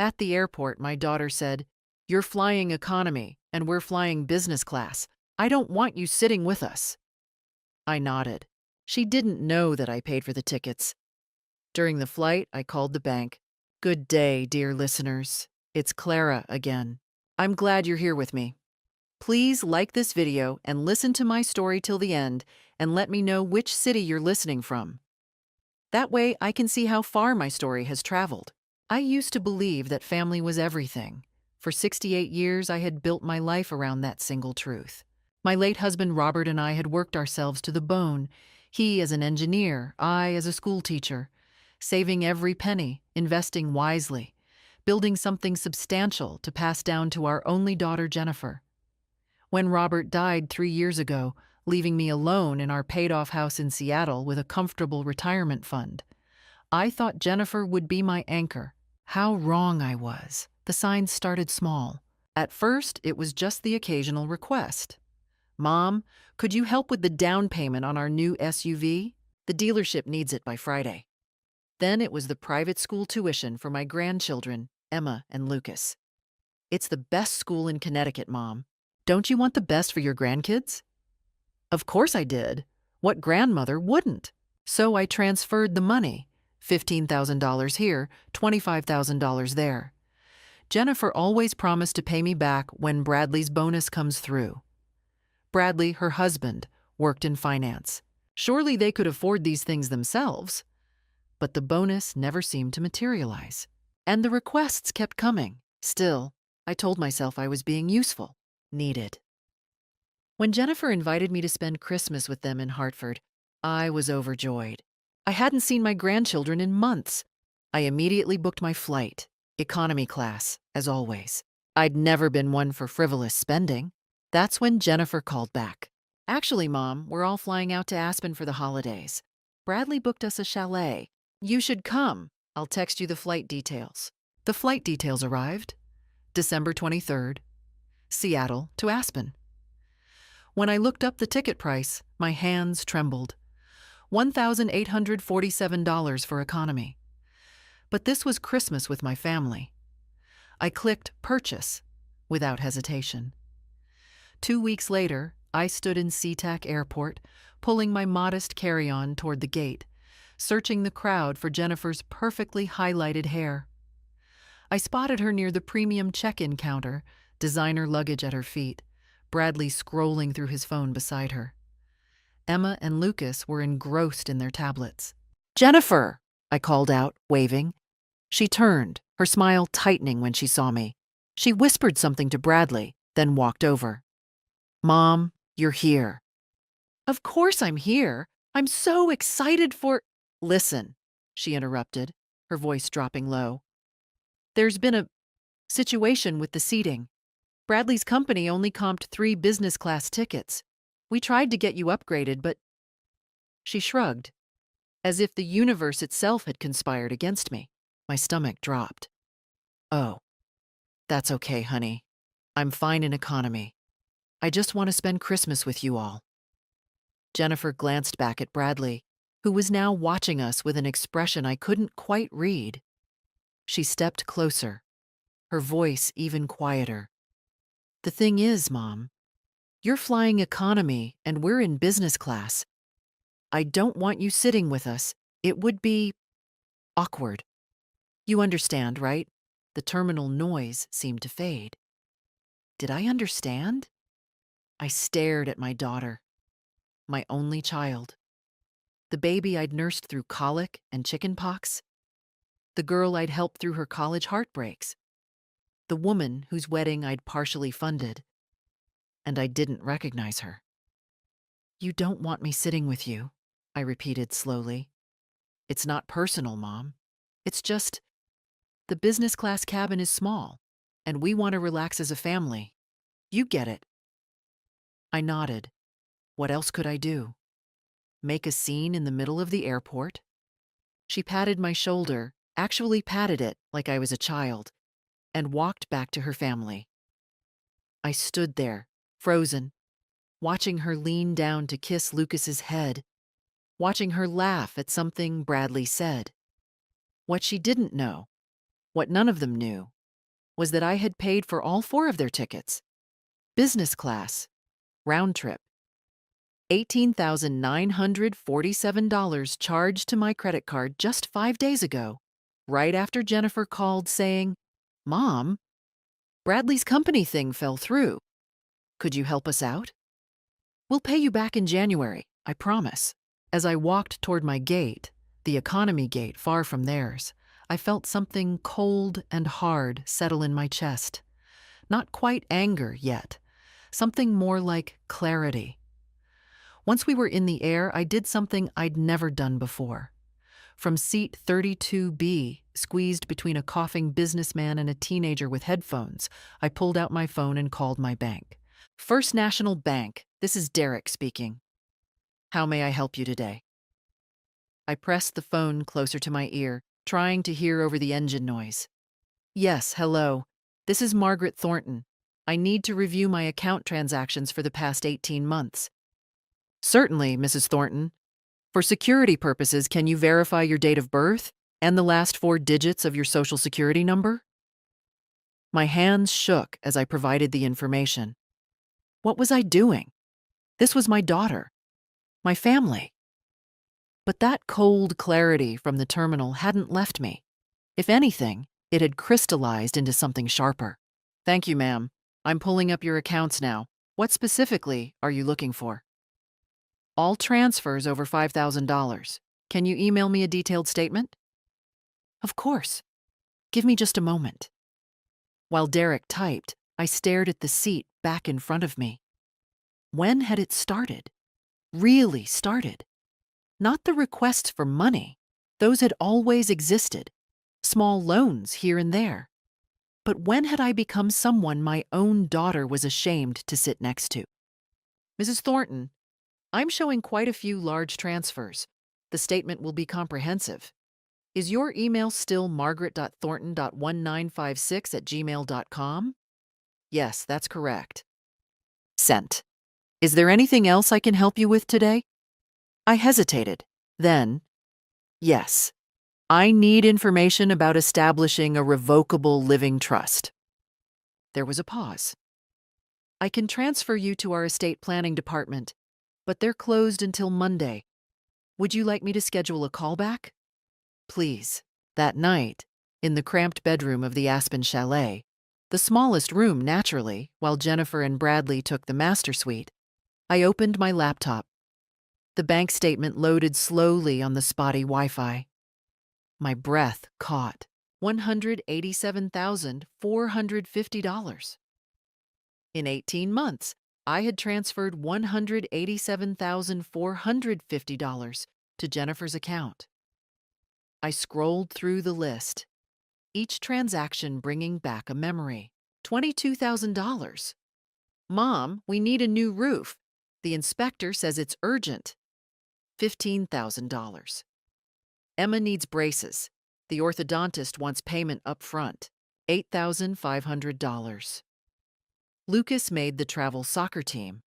At the airport, my daughter said, "You're flying economy, and we're flying business class. I don't want you sitting with us." I nodded. She didn't know that I paid for the tickets. During the flight, I called the bank. "Good day, dear listeners. It's Clara again. I'm glad you're here with me. Please like this video and listen to my story till the end and let me know which city you're listening from. That way I can see how far my story has traveled. I used to believe that family was everything. For 68 years, I had built my life around that single truth. My late husband Robert and I had worked ourselves to the bone, he as an engineer, I as a school teacher, saving every penny, investing wisely, building something substantial to pass down to our only daughter, Jennifer. When Robert died 3 years ago, leaving me alone in our paid-off house in Seattle with a comfortable retirement fund, I thought Jennifer would be my anchor. How wrong I was. The signs started small. At first, it was just the occasional request. "Mom, could you help with the down payment on our new SUV? The dealership needs it by Friday." Then it was the private school tuition for my grandchildren, Emma and Lucas. "It's the best school in Connecticut, Mom. Don't you want the best for your grandkids?" Of course I did. What grandmother wouldn't? So I transferred the money. $15,000 here, $25,000 there. Jennifer always promised to pay me back when Bradley's bonus comes through. Bradley, her husband, worked in finance. Surely they could afford these things themselves. But the bonus never seemed to materialize. And the requests kept coming. Still, I told myself I was being useful, needed. When Jennifer invited me to spend Christmas with them in Hartford, I was overjoyed. I hadn't seen my grandchildren in months. I immediately booked my flight, economy class, as always. I'd never been one for frivolous spending. That's when Jennifer called back. "Actually, Mom, we're all flying out to Aspen for the holidays. Bradley booked us a chalet. You should come. I'll text you the flight details." The flight details arrived. December 23rd, Seattle to Aspen. When I looked up the ticket price, my hands trembled. $1,847 for economy. But this was Christmas with my family. I clicked purchase without hesitation. 2 weeks later, I stood in SeaTac Airport, pulling my modest carry-on toward the gate, searching the crowd for Jennifer's perfectly highlighted hair. I spotted her near the premium check-in counter, designer luggage at her feet, Bradley scrolling through his phone beside her. Emma and Lucas were engrossed in their tablets. "Jennifer!" I called out, waving. She turned, her smile tightening when she saw me. She whispered something to Bradley, then walked over. "Mom, you're here." "Of course I'm here. I'm so excited for—" "Listen," she interrupted, her voice dropping low. "There's been a situation with the seating. Bradley's company only comped 3 business class tickets. We tried to get you upgraded, but—" She shrugged, as if the universe itself had conspired against me. My stomach dropped. "Oh, that's okay, honey. I'm fine in economy. I just want to spend Christmas with you all." Jennifer glanced back at Bradley, who was now watching us with an expression I couldn't quite read. She stepped closer, her voice even quieter. "The thing is, Mom, you're flying economy and we're in business class. I don't want you sitting with us. It would be awkward. You understand, right?" The terminal noise seemed to fade. Did I understand? I stared at my daughter, my only child. The baby I'd nursed through colic and chickenpox. The girl I'd helped through her college heartbreaks. The woman whose wedding I'd partially funded. And I didn't recognize her. "You don't want me sitting with you," I repeated slowly. "It's not personal, Mom. It's just, the business class cabin is small, and we want to relax as a family. You get it." I nodded. What else could I do? Make a scene in the middle of the airport? She patted my shoulder, actually patted it like I was a child, and walked back to her family. I stood there, frozen, watching her lean down to kiss Lucas's head, watching her laugh at something Bradley said. What she didn't know What none of them knew was that I had paid for all 4 of their tickets. Business class, round trip. $18,947 charged to my credit card just 5 days ago, right after Jennifer called saying, "Mom, Bradley's company thing fell through. Could you help us out? We'll pay you back in January, I promise." As I walked toward my gate, the economy gate far from theirs, I felt something cold and hard settle in my chest. Not quite anger yet, something more like clarity. Once we were in the air, I did something I'd never done before. From seat 32B, squeezed between a coughing businessman and a teenager with headphones, I pulled out my phone and called my bank. "First National Bank, this is Derek speaking. How may I help you today?" I pressed the phone closer to my ear, trying to hear over the engine noise. "Yes, hello. This is Margaret Thornton. I need to review my account transactions for the past 18 months. "Certainly, Mrs. Thornton. For security purposes, can you verify your date of birth and the last 4 digits of your Social Security number?" My hands shook as I provided the information. What was I doing? This was my daughter, my family. But that cold clarity from the terminal hadn't left me. If anything, it had crystallized into something sharper. "Thank you, ma'am. I'm pulling up your accounts now. What specifically are you looking for?" "All transfers over $5,000. Can you email me a detailed statement?" "Of course. Give me just a moment." While Derek typed, I stared at the seat back in front of me. When had it started? Really started? Not the requests for money. Those had always existed. Small loans here and there. But when had I become someone my own daughter was ashamed to sit next to? "Mrs. Thornton, I'm showing quite a few large transfers. The statement will be comprehensive. Is your email still margaret.thornton.1956@gmail.com? Yes, that's correct. Sent. Is there anything else I can help you with today?" I hesitated. Then, yes, I need information about establishing a revocable living trust. There was a pause. "I can transfer you to our estate planning department, but they're closed until Monday. Would you like me to schedule a callback?" Please. That night, in the cramped bedroom of the Aspen Chalet, the smallest room naturally, while Jennifer and Bradley took the master suite, I opened my laptop. The bank statement loaded slowly on the spotty Wi-Fi. My breath caught. $187,450. In 18 months, I had transferred $187,450 to Jennifer's account. I scrolled through the list, each transaction bringing back a memory. $22,000. "Mom, we need a new roof. The inspector says it's urgent." $15,000. "Emma needs braces. The orthodontist wants payment up front. $8,500. Lucas made the travel soccer team.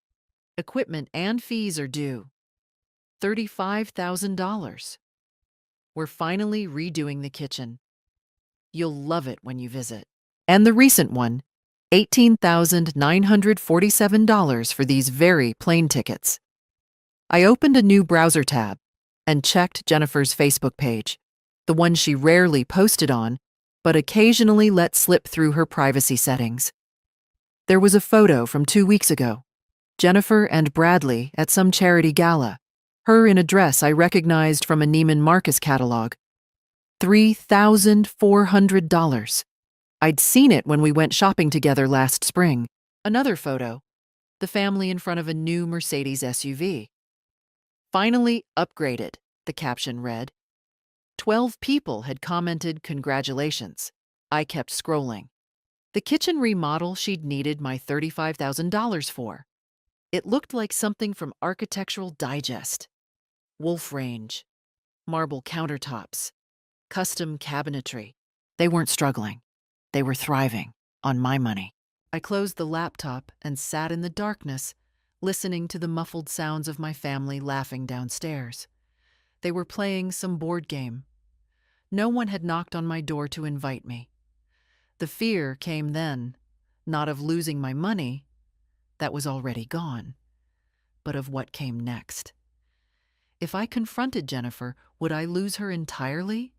Equipment and fees are due. $35,000. We're finally redoing the kitchen. You'll love it when you visit." And the recent one, $18,947 for these very plane tickets. I opened a new browser tab and checked Jennifer's Facebook page, the one she rarely posted on, but occasionally let slip through her privacy settings. There was a photo from 2 weeks ago. Jennifer and Bradley at some charity gala, her in a dress I recognized from a Neiman Marcus catalog. $3,400. I'd seen it when we went shopping together last spring. Another photo, the family in front of a new Mercedes SUV. "Finally upgraded," the caption read. 12 people had commented congratulations. I kept scrolling. The kitchen remodel she'd needed my $35,000 for. It looked like something from Architectural Digest. Wolf range, marble countertops, custom cabinetry. They weren't struggling. They were thriving on my money. I closed the laptop and sat in the darkness, listening to the muffled sounds of my family laughing downstairs. They were playing some board game. No one had knocked on my door to invite me. The fear came then, not of losing my money, that was already gone, but of what came next. If I confronted Jennifer, would I lose her entirely?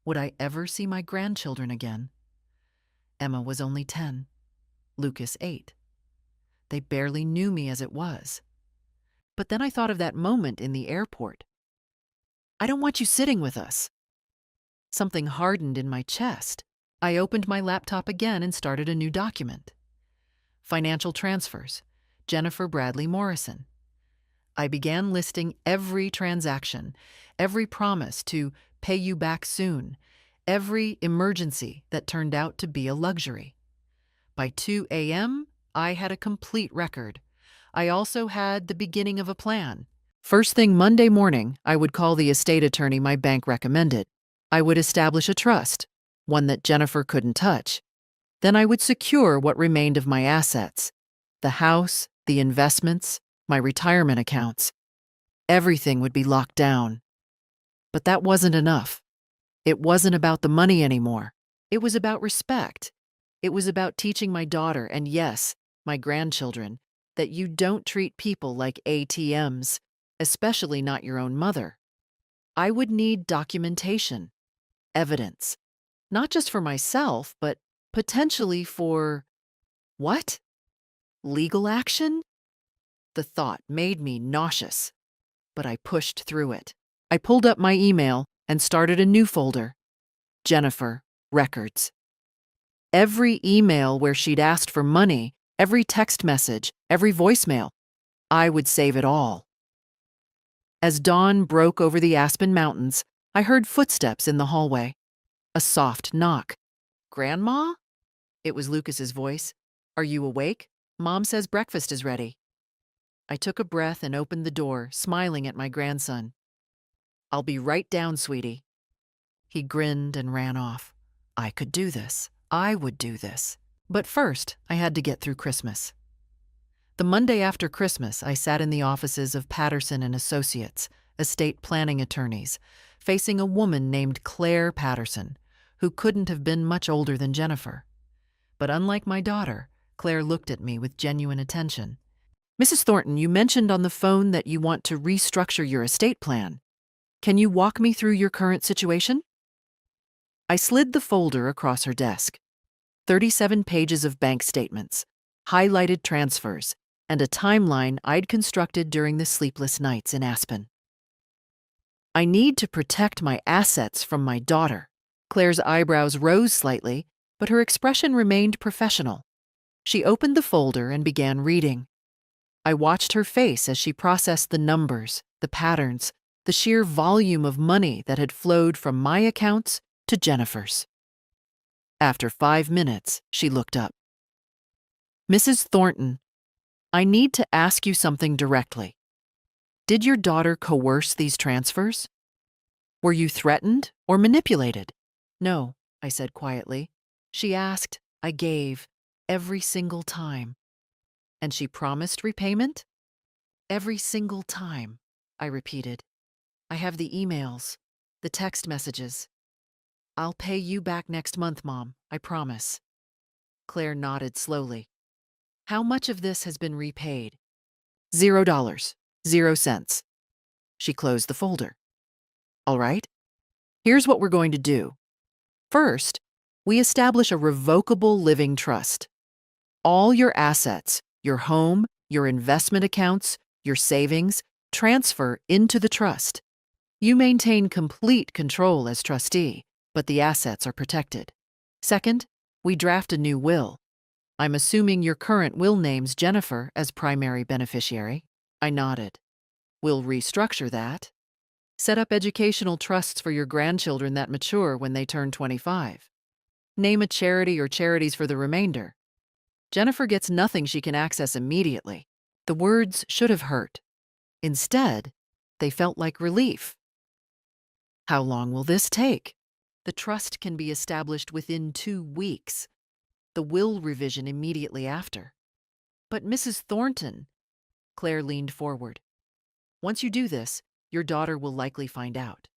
Would I ever see my grandchildren again? Emma was only 10, Lucas 8. They barely knew me as it was. But then I thought of that moment in the airport. "I don't want you sitting with us." Something hardened in my chest. I opened my laptop again and started a new document. Financial transfers, Jennifer Bradley Morrison. I began listing every transaction, every promise to pay you back soon, every emergency that turned out to be a luxury. By 2 a.m., I had a complete record. I also had the beginning of a plan. First thing Monday morning, I would call the estate attorney my bank recommended. I would establish a trust, one that Jennifer couldn't touch. Then I would secure what remained of my assets, the house, the investments, my retirement accounts. Everything would be locked down. But that wasn't enough. It wasn't about the money anymore. It was about respect. It was about teaching my daughter, and yes, my grandchildren, that you don't treat people like ATMs, especially not your own mother. I would need documentation, evidence, not just for myself, but potentially for what? Legal action? The thought made me nauseous, but I pushed through it. I pulled up my email and started a new folder. Jennifer, records. Every email where she'd asked for money, every text message, every voicemail, I would save it all. As dawn broke over the Aspen Mountains, I heard footsteps in the hallway. A soft knock. "Grandma?" It was Lucas's voice. "Are you awake? Mom says breakfast is ready." I took a breath and opened the door, smiling at my grandson. "I'll be right down, sweetie." He grinned and ran off. I could do this. I would do this. But first, I had to get through Christmas. The Monday after Christmas, I sat in the offices of Patterson and Associates, estate planning attorneys, facing a woman named Claire Patterson, who couldn't have been much older than Jennifer. But unlike my daughter, Claire looked at me with genuine attention. "Mrs. Thornton, you mentioned on the phone that you want to restructure your estate plan. Can you walk me through your current situation?" I slid the folder across her desk. 37 pages of bank statements, highlighted transfers, and a timeline I'd constructed during the sleepless nights in Aspen. "I need to protect my assets from my daughter." Claire's eyebrows rose slightly, but her expression remained professional. She opened the folder and began reading. I watched her face as she processed the numbers, the patterns, the sheer volume of money that had flowed from my accounts to Jennifer's. After 5 minutes, she looked up. "Mrs. Thornton, I need to ask you something directly. Did your daughter coerce these transfers? Were you threatened or manipulated?" "No," I said quietly. "She asked, I gave, every single time." "And she promised repayment?" "Every single time," I repeated. "I have the emails, the text messages. I'll pay you back next month, Mom, I promise." Claire nodded slowly. "How much of this has been repaid?" $0, 0 cents. She closed the folder. "All right, here's what we're going to do. First, we establish a revocable living trust. All your assets, your home, your investment accounts, your savings, transfer into the trust. You maintain complete control as trustee, but the assets are protected. Second, we draft a new will. I'm assuming your current will names Jennifer as primary beneficiary." I nodded. "We'll restructure that. Set up educational trusts for your grandchildren that mature when they turn 25. Name a charity or charities for the remainder. Jennifer gets nothing she can access immediately." The words should have hurt. Instead, they felt like relief. "How long will this take?" "The trust can be established within 2 weeks. The will revision immediately after." "But Mrs. Thornton," Claire leaned forward. "Once you do this, your daughter will likely find out.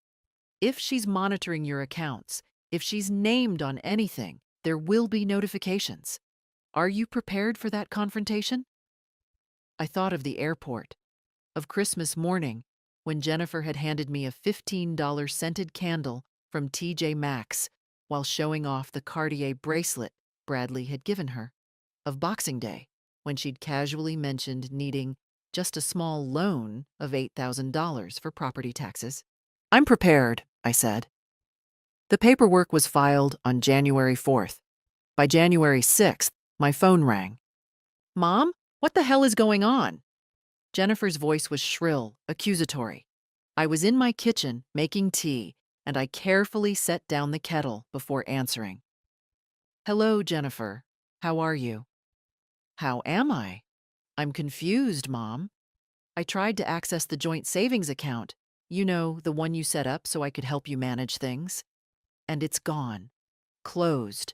If she's monitoring your accounts, if she's named on anything, There will be notifications. Are you prepared for that confrontation? I thought of the airport, of Christmas morning, when Jennifer had handed me a $15 scented candle from TJ Maxx while showing off the Cartier bracelet Bradley had given her, of Boxing Day, when she'd casually mentioned needing just a small loan of $8,000 for property taxes. I'm prepared, I said. The paperwork was filed on January 4th. By January 6th, my phone rang. Mom, what the hell is going on? Jennifer's voice was shrill, accusatory. I was in my kitchen making tea, and I carefully set down the kettle before answering. Hello, Jennifer. How are you? How am I? I'm confused, Mom. I tried to access the joint savings account, you know, the one you set up so I could help you manage things. And it's gone. Closed.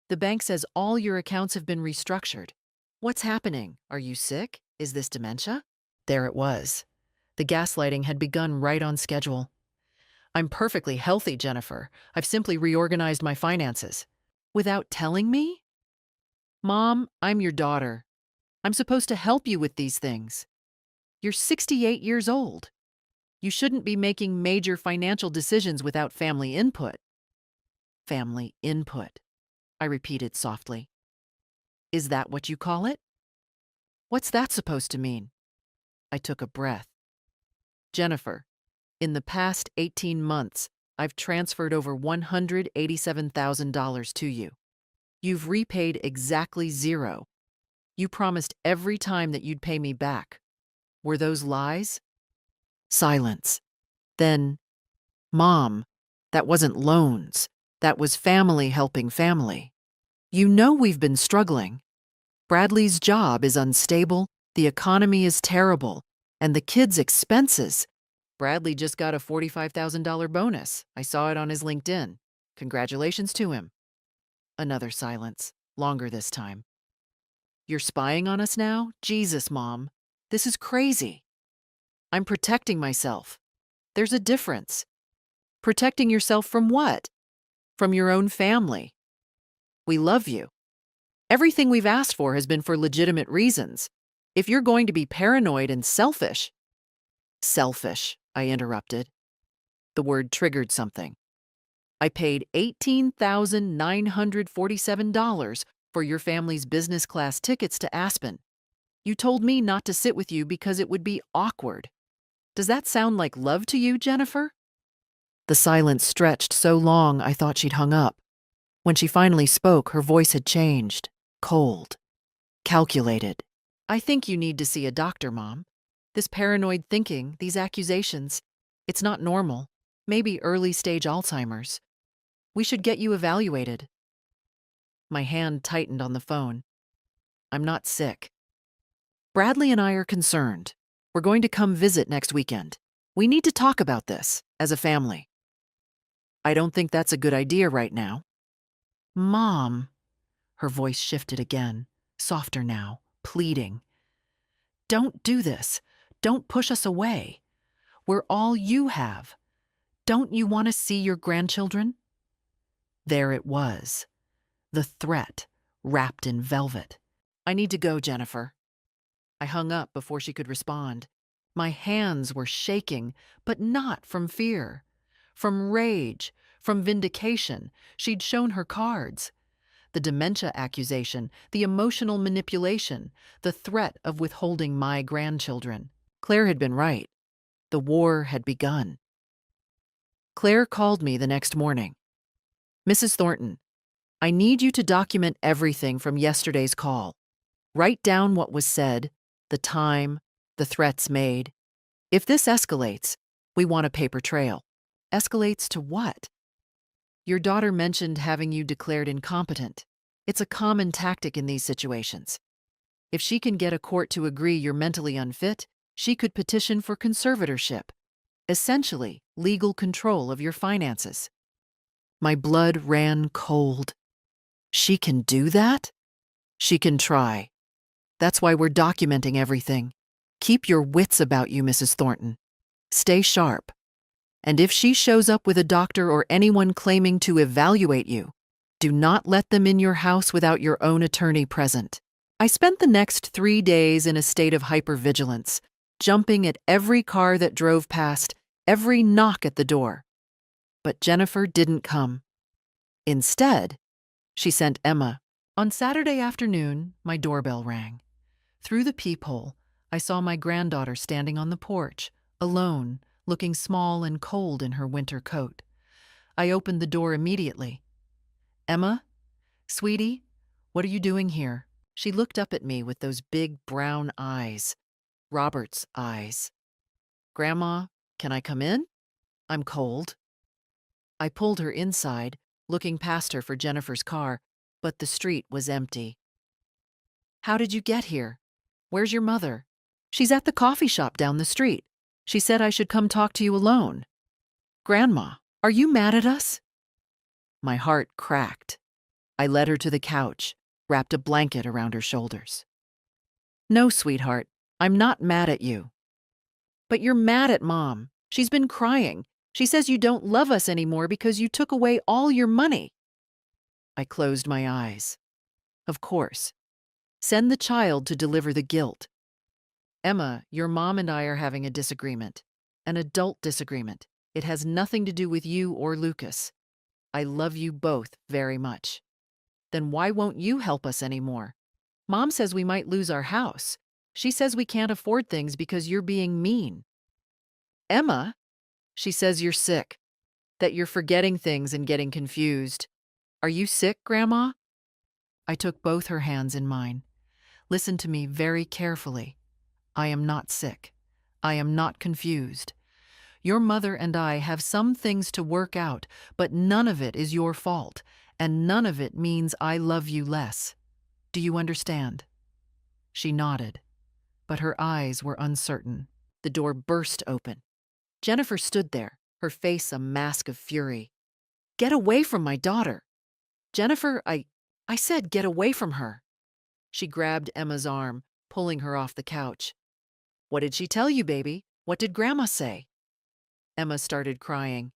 The bank says all your accounts have been restructured. What's happening? Are you sick? Is this dementia? There it was. The gaslighting had begun right on schedule. I'm perfectly healthy, Jennifer. I've simply reorganized my finances. Without telling me? Mom, I'm your daughter. I'm supposed to help you with these things. You're 68 years old. You shouldn't be making major financial decisions without family input. Family input, I repeated softly. Is that what you call it? What's that supposed to mean? I took a breath. Jennifer, in the past 18 months, I've transferred over $187,000 to you. You've repaid exactly zero. You promised every time that you'd pay me back. Were those lies? Silence. Then, Mom, that wasn't loans. That was family helping family. You know we've been struggling. Bradley's job is unstable, the economy is terrible, and the kids' expenses. Bradley just got a $45,000 bonus. I saw it on his LinkedIn. Congratulations to him. Another silence, longer this time. You're spying on us now? Jesus, Mom. This is crazy. I'm protecting myself. There's a difference. Protecting yourself from what? From your own family. We love you. Everything we've asked for has been for legitimate reasons. If you're going to be paranoid and selfish. Selfish, I interrupted. The word triggered something. I paid $18,947 for your family's business class tickets to Aspen. You told me not to sit with you because it would be awkward. Does that sound like love to you, Jennifer? The silence stretched so long I thought she'd hung up. When she finally spoke, her voice had changed. Cold. Calculated. I think you need to see a doctor, Mom. This paranoid thinking, these accusations, it's not normal. Maybe early-stage Alzheimer's. We should get you evaluated. My hand tightened on the phone. I'm not sick. Bradley and I are concerned. We're going to come visit next weekend. We need to talk about this as a family. I don't think that's a good idea right now. Mom. Her voice shifted again, softer now, pleading. Don't do this. Don't push us away. We're all you have. Don't you want to see your grandchildren? There it was. The threat, wrapped in velvet. I need to go, Jennifer. I hung up before she could respond. My hands were shaking, but not from fear. From rage, from vindication. She'd shown her cards. The dementia accusation, the emotional manipulation, the threat of withholding my grandchildren. Claire had been right. The war had begun. Claire called me the next morning. Mrs. Thornton, I need you to document everything from yesterday's call. Write down what was said, the time, the threats made. If this escalates, we want a paper trail. Escalates to what? Your daughter mentioned having you declared incompetent. It's a common tactic in these situations. If she can get a court to agree you're mentally unfit, she could petition for conservatorship, essentially legal control of your finances. My blood ran cold. She can do that? She can try. That's why we're documenting everything. Keep your wits about you, Mrs. Thornton. Stay sharp. And if she shows up with a doctor or anyone claiming to evaluate you, Do not let them in your house without your own attorney present. I spent the next 3 days in a state of hypervigilance, jumping at every car that drove past, every knock at the door. But Jennifer didn't come. Instead, she sent Emma. On Saturday afternoon, my doorbell rang. Through the peephole, I saw my granddaughter standing on the porch, alone, looking small and cold in her winter coat. I opened the door immediately. "Emma? Sweetie, what are you doing here?" She looked up at me with those big brown eyes, Robert's eyes. "Grandma, can I come in? I'm cold." I pulled her inside, looking past her for Jennifer's car, but the street was empty. "How did you get here? Where's your mother?" "She's at the coffee shop down the street. She said I should come talk to you alone." "Grandma, are you mad at us?" My heart cracked. I led her to the couch, wrapped a blanket around her shoulders. "No, sweetheart, I'm not mad at you." "But you're mad at Mom. She's been crying. She says you don't love us anymore because you took away all your money." I closed my eyes. Of course. Send the child to deliver the guilt. "Emma, your mom and I are having a disagreement. An adult disagreement. It has nothing to do with you or Lucas. I love you both very much." "Then why won't you help us anymore? Mom says we might lose our house. She says we can't afford things because you're being mean." "Emma, she says you're sick, that you're forgetting things and getting confused. Are you sick, Grandma?" I took both her hands in mine. "Listen to me very carefully. I am not sick. I am not confused. Your mother and I have some things to work out, but none of it is your fault, and none of it means I love you less. Do you understand?" She nodded, but her eyes were uncertain. The door burst open. Jennifer stood there, her face a mask of fury. "Get away from my daughter!" "Jennifer, I said get away from her." She grabbed Emma's arm, pulling her off the couch. "What did she tell you, baby? What did Grandma say?" Emma started crying.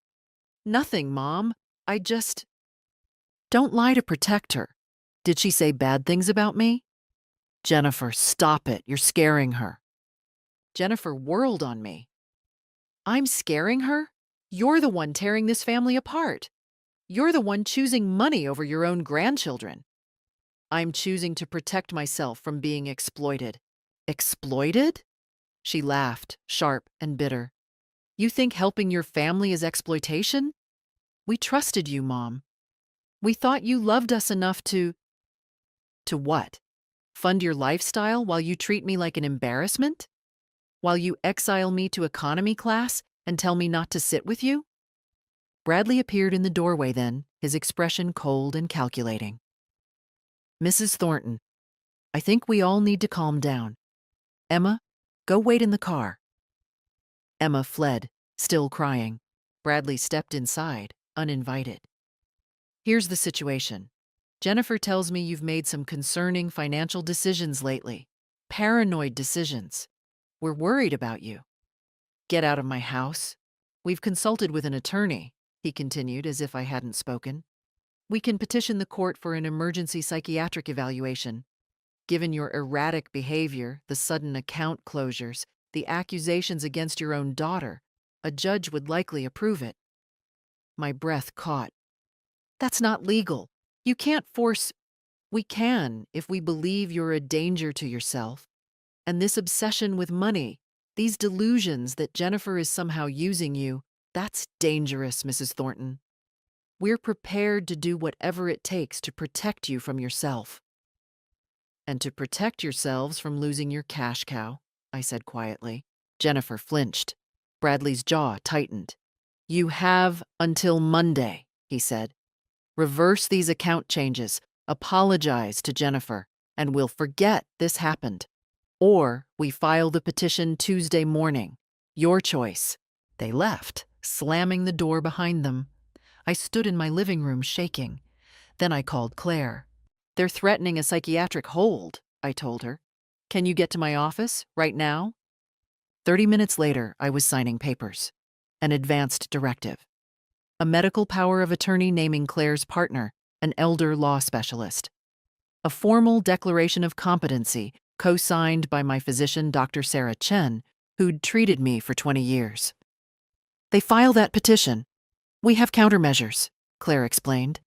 "Nothing, Mom. I just—" "Don't lie to protect her. Did she say bad things about me?" "Jennifer, stop it. You're scaring her." Jennifer whirled on me. "I'm scaring her? You're the one tearing this family apart. You're the one choosing money over your own grandchildren." "I'm choosing to protect myself from being exploited." "Exploited?" She laughed, sharp and bitter. "You think helping your family is exploitation? We trusted you, Mom. We thought you loved us enough to—" "To what? Fund your lifestyle while you treat me like an embarrassment? While you exile me to economy class and tell me not to sit with you?" Bradley appeared in the doorway then, his expression cold and calculating. "Mrs. Thornton, I think we all need to calm down. Emma, go wait in the car." Emma fled, still crying. Bradley stepped inside, uninvited. "Here's the situation. Jennifer tells me you've made some concerning financial decisions lately. Paranoid decisions. We're worried about you." "Get out of my house. We've consulted with an attorney," he continued as if I hadn't spoken. "We can petition the court for an emergency psychiatric evaluation. Given your erratic behavior, the sudden account closures, the accusations against your own daughter, a judge would likely approve it." My breath caught. "That's not legal. You can't force—" "We can if we believe you're a danger to yourself. And this obsession with money, these delusions that Jennifer is somehow using you, that's dangerous, Mrs. Thornton. We're prepared to do whatever it takes to protect you from yourself." "And to protect yourselves from losing your cash cow," I said quietly. Jennifer flinched. Bradley's jaw tightened. "You have until Monday," he said. "Reverse these account changes, apologize to Jennifer, and we'll forget this happened. Or we file the petition Tuesday morning. Your choice." They left, slamming the door behind them. I stood in my living room shaking. Then I called Claire. "They're threatening a psychiatric hold," I told her. "Can you get to my office right now?" 30 minutes later, I was signing papers. An advanced directive. A medical power of attorney naming Claire's partner, an elder law specialist. A formal declaration of competency, co-signed by my physician, Dr. Sarah Chen, who'd treated me for 20 years. They file that petition. We have countermeasures, Claire explained.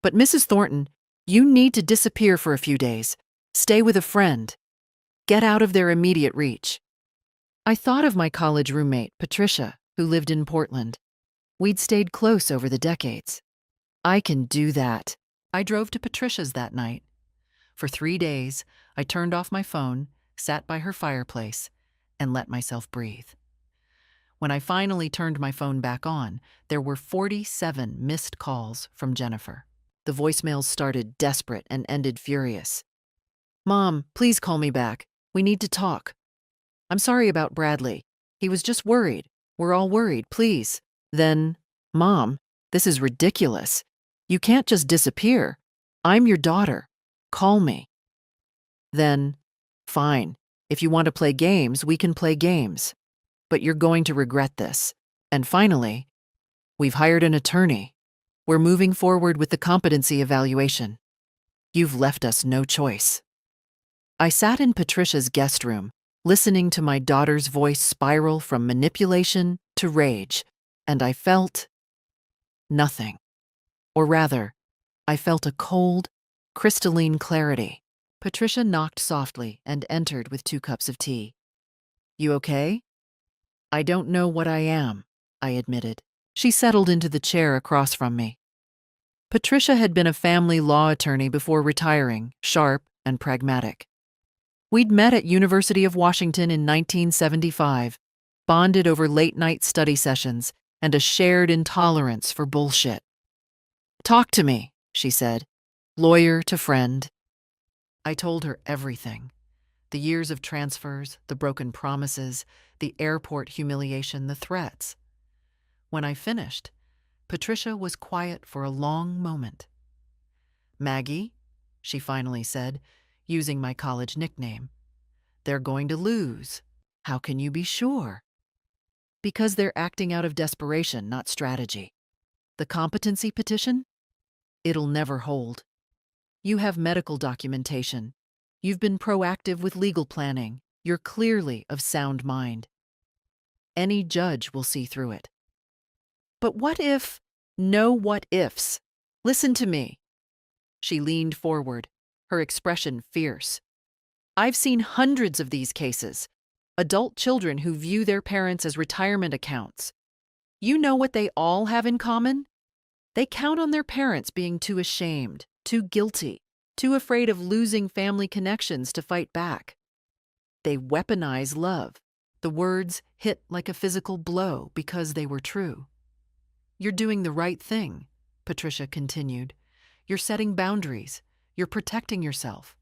But Mrs. Thornton, you need to disappear for a few days. Stay with a friend. Get out of their immediate reach. I thought of my college roommate, Patricia, who lived in Portland. We'd stayed close over the decades. I can do that. I drove to Patricia's that night. For 3 days, I turned off my phone, sat by her fireplace, and let myself breathe. When I finally turned my phone back on, there were 47 missed calls from Jennifer. The voicemails started desperate and ended furious. Mom, please call me back. We need to talk. I'm sorry about Bradley. He was just worried. We're all worried, please. Then, Mom, this is ridiculous. You can't just disappear. I'm your daughter. Call me. Then, fine. If you want to play games, we can play games. But you're going to regret this. And finally, we've hired an attorney. We're moving forward with the competency evaluation. You've left us no choice. I sat in Patricia's guest room, listening to my daughter's voice spiral from manipulation to rage, and I felt nothing. Or rather, I felt a cold, crystalline clarity. Patricia knocked softly and entered with 2 cups of tea. You okay? I don't know what I am, I admitted. She settled into the chair across from me. Patricia had been a family law attorney before retiring, sharp and pragmatic. We'd met at University of Washington in 1975, bonded over late-night study sessions and a shared intolerance for bullshit. Talk to me, she said, lawyer to friend. I told her everything. The years of transfers, the broken promises, the airport humiliation, the threats. When I finished, Patricia was quiet for a long moment. Maggie, she finally said, using my college nickname, they're going to lose. How can you be sure? Because they're acting out of desperation, not strategy. The competency petition? It'll never hold. You have medical documentation. You've been proactive with legal planning. You're clearly of sound mind. Any judge will see through it. But what if? No what ifs. Listen to me. She leaned forward, her expression fierce. I've seen hundreds of these cases. Adult children who view their parents as retirement accounts. You know what they all have in common? They count on their parents being too ashamed, too guilty, too afraid of losing family connections to fight back. They weaponize love. The words hit like a physical blow because they were true. You're doing the right thing, Patricia continued. You're setting boundaries. You're protecting yourself.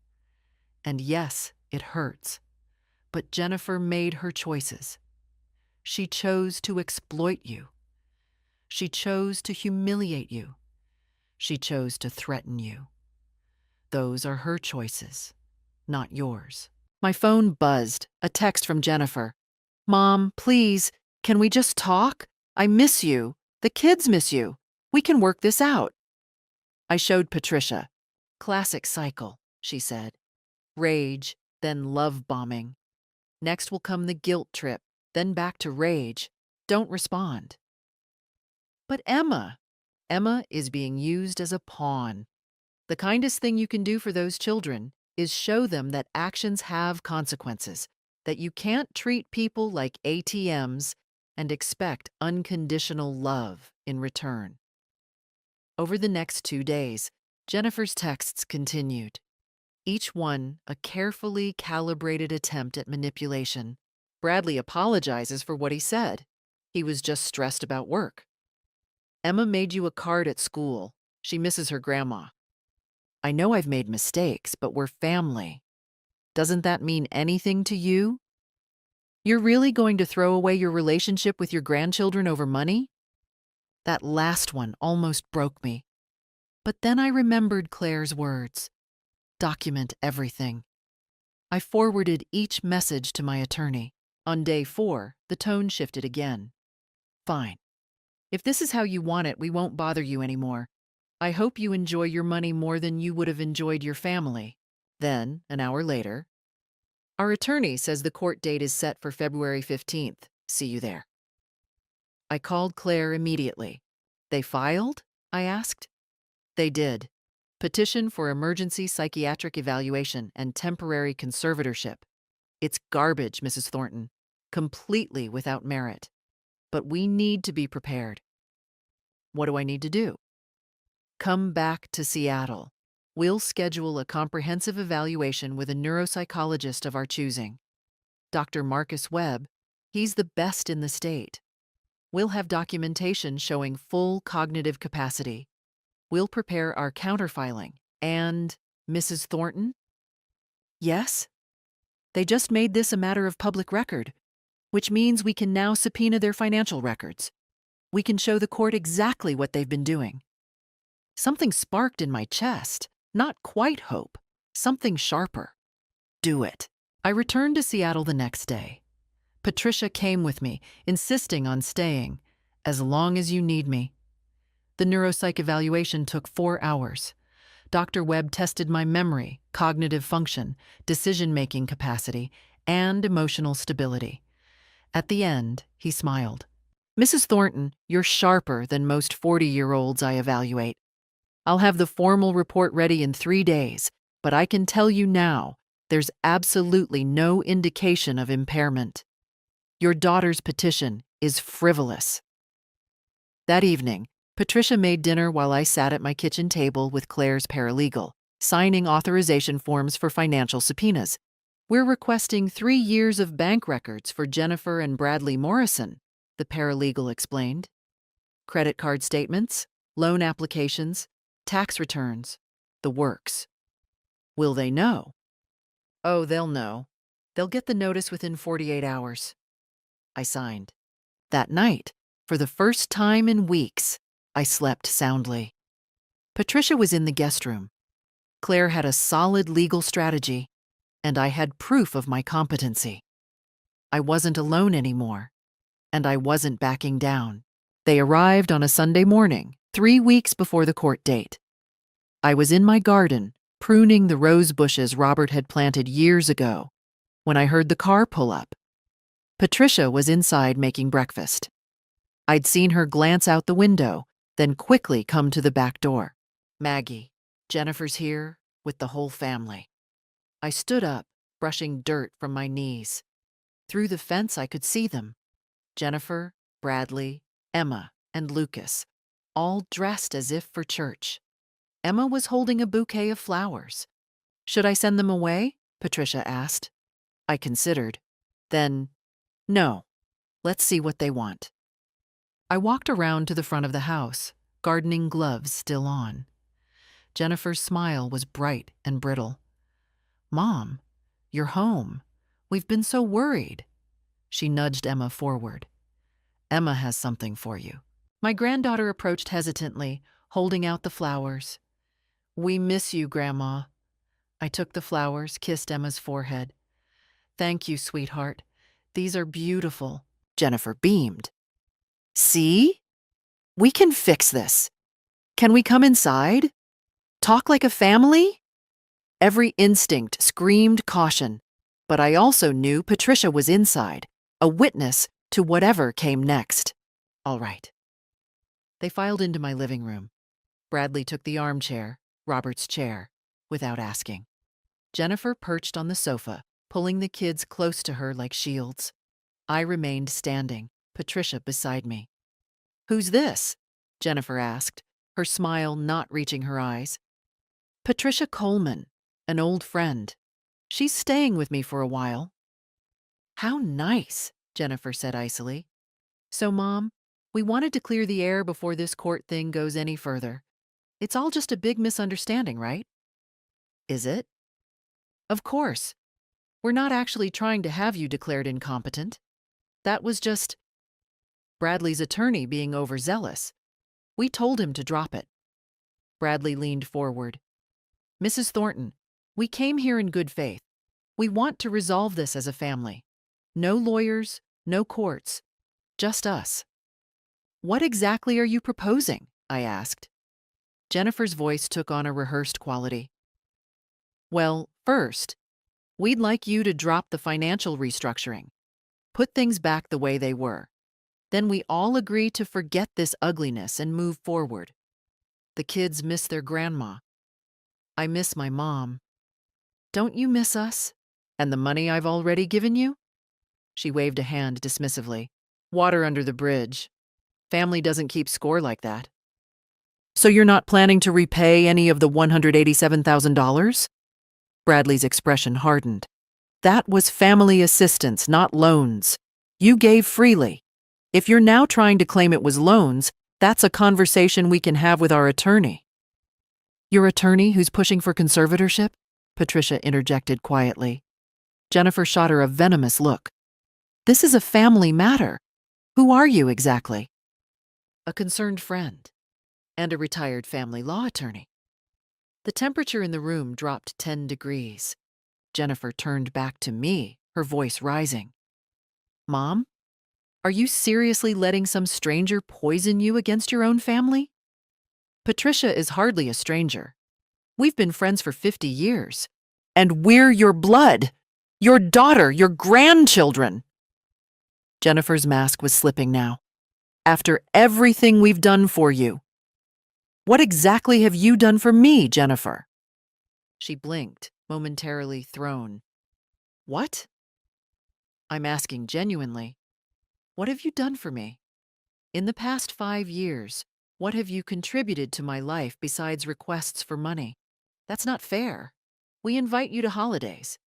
And yes, it hurts. But Jennifer made her choices. She chose to exploit you. She chose to humiliate you. She chose to threaten you. Those are her choices, not yours. My phone buzzed, a text from Jennifer. Mom, please, can we just talk? I miss you. The kids miss you. We can work this out. I showed Patricia. Classic cycle, she said. Rage, then love bombing. Next will come the guilt trip, then back to rage. Don't respond. But Emma is being used as a pawn. The kindest thing you can do for those children is show them that actions have consequences, that you can't treat people like ATMs and expect unconditional love in return. Over the next 2 days, Jennifer's texts continued, each one a carefully calibrated attempt at manipulation. Bradley apologizes for what he said. He was just stressed about work. Emma made you a card at school. She misses her grandma. I know I've made mistakes, but we're family. Doesn't that mean anything to you? You're really going to throw away your relationship with your grandchildren over money? That last one almost broke me. But then I remembered Claire's words. Document everything. I forwarded each message to my attorney. On day 4, the tone shifted again. Fine. If this is how you want it, we won't bother you anymore. I hope you enjoy your money more than you would have enjoyed your family. Then, an hour later, our attorney says the court date is set for February 15th. See you there. I called Claire immediately. They filed? I asked. They did. Petition for emergency psychiatric evaluation and temporary conservatorship. It's garbage, Mrs. Thornton. Completely without merit. But we need to be prepared. What do I need to do? Come back to Seattle. We'll schedule a comprehensive evaluation with a neuropsychologist of our choosing. Dr. Marcus Webb, he's the best in the state. We'll have documentation showing full cognitive capacity. We'll prepare our counterfiling. And Mrs. Thornton? Yes? They just made this a matter of public record, which means we can now subpoena their financial records. We can show the court exactly what they've been doing. Something sparked in my chest. Not quite hope. Something sharper. Do it. I returned to Seattle the next day. Patricia came with me, insisting on staying, as long as you need me. The neuropsych evaluation took 4 hours. Dr. Webb tested my memory, cognitive function, decision-making capacity, and emotional stability. At the end, he smiled. Mrs. Thornton, you're sharper than most 40-year-olds I evaluate. I'll have the formal report ready in 3 days, but I can tell you now, there's absolutely no indication of impairment. Your daughter's petition is frivolous. That evening, Patricia made dinner while I sat at my kitchen table with Claire's paralegal, signing authorization forms for financial subpoenas. We're requesting 3 years of bank records for Jennifer and Bradley Morrison, the paralegal explained. Credit card statements, loan applications, tax returns, the works. Will they know? Oh, they'll know. They'll get the notice within 48 hours. I signed. That night, for the first time in weeks, I slept soundly. Patricia was in the guest room. Claire had a solid legal strategy, and I had proof of my competency. I wasn't alone anymore, and I wasn't backing down. They arrived on a Sunday morning, 3 weeks before the court date. I was in my garden, pruning the rose bushes Robert had planted years ago, when I heard the car pull up. Patricia was inside making breakfast. I'd seen her glance out the window, then quickly come to the back door. Maggie, Jennifer's here with the whole family. I stood up, brushing dirt from my knees. Through the fence I could see them. Jennifer, Bradley, Emma, and Lucas, all dressed as if for church. Emma was holding a bouquet of flowers. Should I send them away? Patricia asked. I considered. Then, no. Let's see what they want. I walked around to the front of the house, gardening gloves still on. Jennifer's smile was bright and brittle. Mom, you're home. We've been so worried. She nudged Emma forward. Emma has something for you. My granddaughter approached hesitantly, holding out the flowers. We miss you, Grandma. I took the flowers, kissed Emma's forehead. Thank you, sweetheart. These are beautiful. Jennifer beamed. See? We can fix this. Can we come inside? Talk like a family? Every instinct screamed caution, but I also knew Patricia was inside, a witness to whatever came next. All right. They filed into my living room. Bradley took the armchair, Robert's chair, without asking. Jennifer perched on the sofa, pulling the kids close to her like shields. I remained standing, Patricia beside me. Who's this? Jennifer asked, her smile not reaching her eyes. Patricia Coleman, an old friend. She's staying with me for a while. How nice, Jennifer said icily. So, Mom, we wanted to clear the air before this court thing goes any further. It's all just a big misunderstanding, right? Is it? Of course. We're not actually trying to have you declared incompetent. That was just Bradley's attorney being overzealous. We told him to drop it. Bradley leaned forward. Mrs. Thornton, we came here in good faith. We want to resolve this as a family. No lawyers, no courts, just us. What exactly are you proposing? I asked. Jennifer's voice took on a rehearsed quality. Well, first, we'd like you to drop the financial restructuring. Put things back the way they were. Then we all agree to forget this ugliness and move forward. The kids miss their grandma. I miss my mom. Don't you miss us? And the money I've already given you? She waved a hand dismissively. Water under the bridge. Family doesn't keep score like that. So you're not planning to repay any of the $187,000? Bradley's expression hardened. That was family assistance, not loans. You gave freely. If you're now trying to claim it was loans, that's a conversation we can have with our attorney. Your attorney who's pushing for conservatorship? Patricia interjected quietly. Jennifer shot her a venomous look. This is a family matter. Who are you exactly? A concerned friend and a retired family law attorney. The temperature in the room dropped 10 degrees. Jennifer turned back to me, her voice rising. Mom, are you seriously letting some stranger poison you against your own family? Patricia is hardly a stranger. We've been friends for 50 years. And we're your blood, your daughter, your grandchildren. Jennifer's mask was slipping now. After everything we've done for you. What exactly have you done for me, Jennifer? She blinked, momentarily thrown. What? I'm asking genuinely. What have you done for me? In the past 5 years, what have you contributed to my life besides requests for money? That's not fair. We invite you to holidays,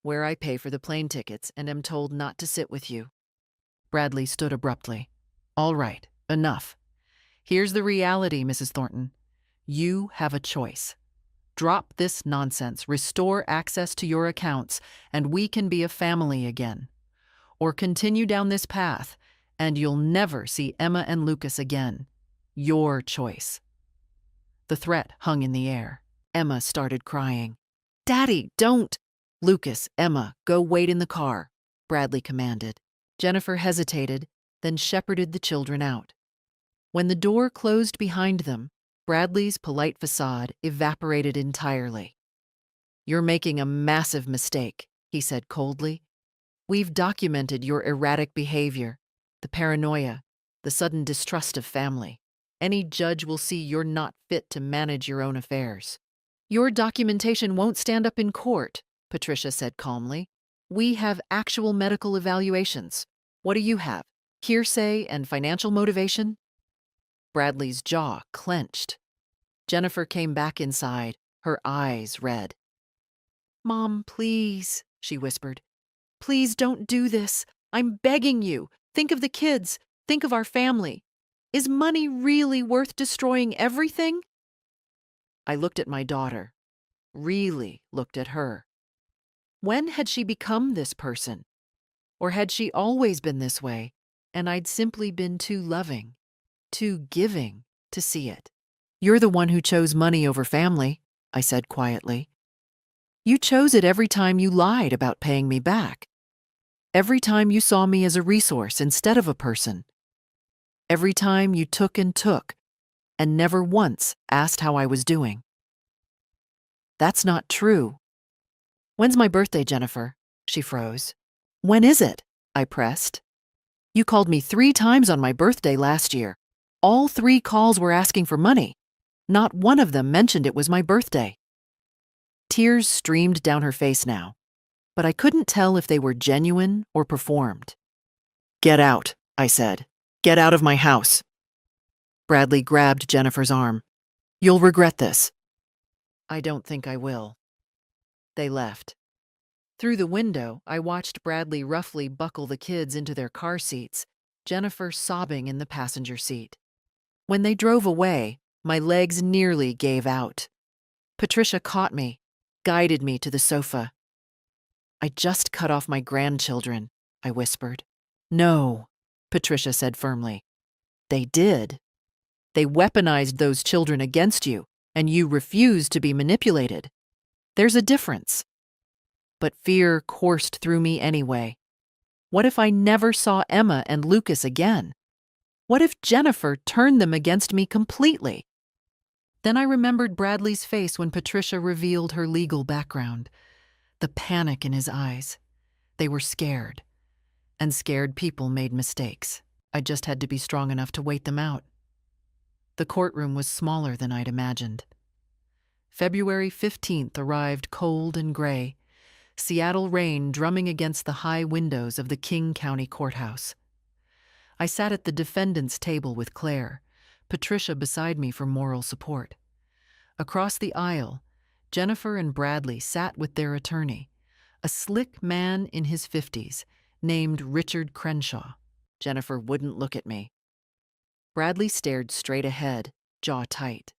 where I pay for the plane tickets and am told not to sit with you. Bradley stood abruptly. All right, enough. Here's the reality, Mrs. Thornton. You have a choice. Drop this nonsense, restore access to your accounts, and we can be a family again. Or continue down this path, and you'll never see Emma and Lucas again. Your choice. The threat hung in the air. Emma started crying. Daddy, don't! Lucas, Emma, go wait in the car, Bradley commanded. Jennifer hesitated, then shepherded the children out. When the door closed behind them, Bradley's polite facade evaporated entirely. You're making a massive mistake, he said coldly. We've documented your erratic behavior, the paranoia, the sudden distrust of family. Any judge will see you're not fit to manage your own affairs. Your documentation won't stand up in court, Patricia said calmly. We have actual medical evaluations. What do you have? Hearsay and financial motivation? Bradley's jaw clenched. Jennifer came back inside, her eyes red. Mom, please, she whispered. Please don't do this. I'm begging you. Think of the kids. Think of our family. Is money really worth destroying everything? I looked at my daughter, really looked at her. When had she become this person? Or had she always been this way, and I'd simply been too loving, too giving to see it? You're the one who chose money over family, I said quietly. You chose it every time you lied about paying me back. Every time you saw me as a resource instead of a person. Every time you took and never once asked how I was doing. That's not true. When's my birthday, Jennifer? She froze. When is it? I pressed. You called me 3 times on my birthday last year. All 3 calls were asking for money. Not one of them mentioned it was my birthday. Tears streamed down her face now, but I couldn't tell if they were genuine or performed. Get out, I said. Get out of my house. Bradley grabbed Jennifer's arm. You'll regret this. I don't think I will. They left. Through the window, I watched Bradley roughly buckle the kids into their car seats, Jennifer sobbing in the passenger seat. When they drove away, my legs nearly gave out. Patricia caught me, guided me to the sofa. I just cut off my grandchildren, I whispered. No, Patricia said firmly. They did. They weaponized those children against you, and you refused to be manipulated. There's a difference. But fear coursed through me anyway. What if I never saw Emma and Lucas again? What if Jennifer turned them against me completely? Then I remembered Bradley's face when Patricia revealed her legal background. The panic in his eyes. They were scared. And scared people made mistakes. I just had to be strong enough to wait them out. The courtroom was smaller than I'd imagined. February 15th arrived cold and gray, Seattle rain drumming against the high windows of the King County Courthouse. I sat at the defendant's table with Claire, Patricia beside me for moral support. Across the aisle, Jennifer and Bradley sat with their attorney, a slick man in his 50s named Richard Crenshaw. Jennifer wouldn't look at me. Bradley stared straight ahead, jaw tight.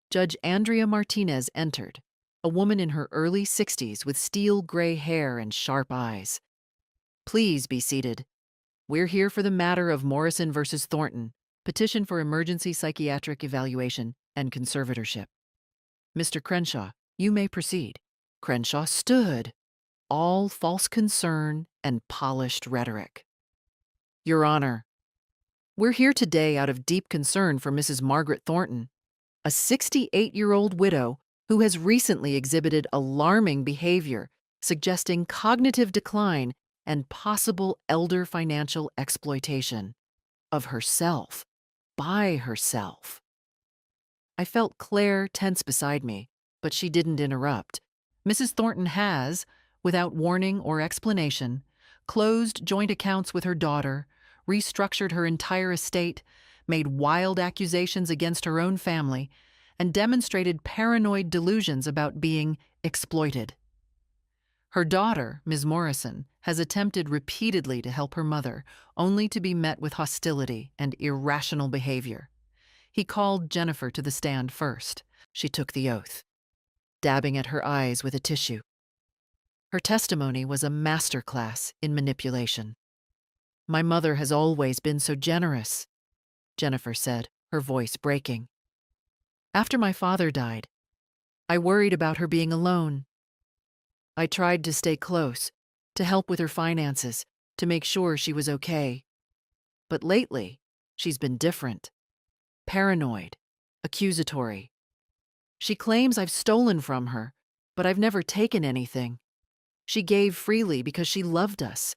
Judge Andrea Martinez entered, a woman in her early 60s with steel gray hair and sharp eyes. Please be seated. We're here for the matter of Morrison versus Thornton, petition for emergency psychiatric evaluation and conservatorship. Mr. Crenshaw, you may proceed. Crenshaw stood, all false concern and polished rhetoric. Your Honor, we're here today out of deep concern for Mrs. Margaret Thornton, a 68-year-old widow who has recently exhibited alarming behavior, suggesting cognitive decline and possible elder financial exploitation of herself, by herself. I felt Claire tense beside me, but she didn't interrupt. Mrs. Thornton has, without warning or explanation, closed joint accounts with her daughter, restructured her entire estate, made wild accusations against her own family, and demonstrated paranoid delusions about being exploited. Her daughter, Ms. Morrison, has attempted repeatedly to help her mother, only to be met with hostility and irrational behavior. He called Jennifer to the stand first. She took the oath, dabbing at her eyes with a tissue. Her testimony was a masterclass in manipulation. My mother has always been so generous, Jennifer said, her voice breaking. After my father died, I worried about her being alone. I tried to stay close, to help with her finances, to make sure she was okay. But lately, she's been different. Paranoid, accusatory. She claims I've stolen from her, but I've never taken anything. She gave freely because she loved us.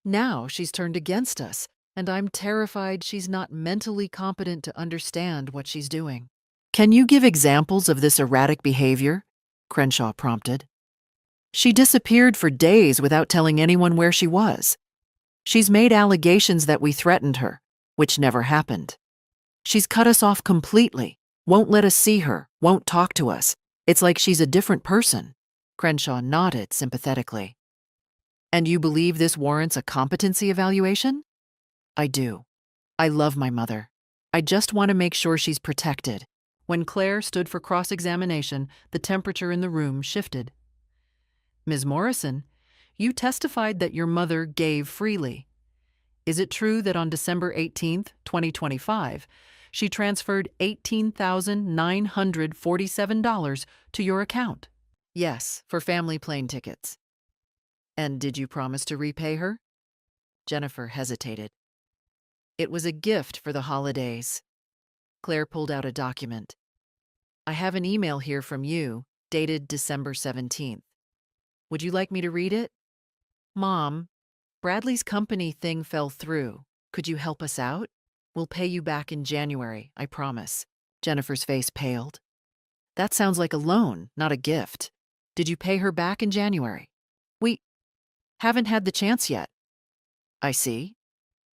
Now she's turned against us, and I'm terrified she's not mentally competent to understand what she's doing. Can you give examples of this erratic behavior? Crenshaw prompted. She disappeared for days without telling anyone where she was. She's made allegations that we threatened her, which never happened. She's cut us off completely, won't let us see her, won't talk to us. It's like she's a different person. Crenshaw nodded sympathetically. And you believe this warrants a competency evaluation? I do. I love my mother. I just want to make sure she's protected. When Claire stood for cross-examination, the temperature in the room shifted. Ms. Morrison, you testified that your mother gave freely. Is it true that on December 18th, 2025, she transferred $18,947 to your account? Yes, for family plane tickets. And did you promise to repay her? Jennifer hesitated. It was a gift for the holidays. Claire pulled out a document. I have an email here from you, dated December 17th. Would you like me to read it? Mom, Bradley's company thing fell through. Could you help us out? We'll pay you back in January, I promise. Jennifer's face paled. That sounds like a loan, not a gift. Did you pay her back in January? We haven't had the chance yet. I see.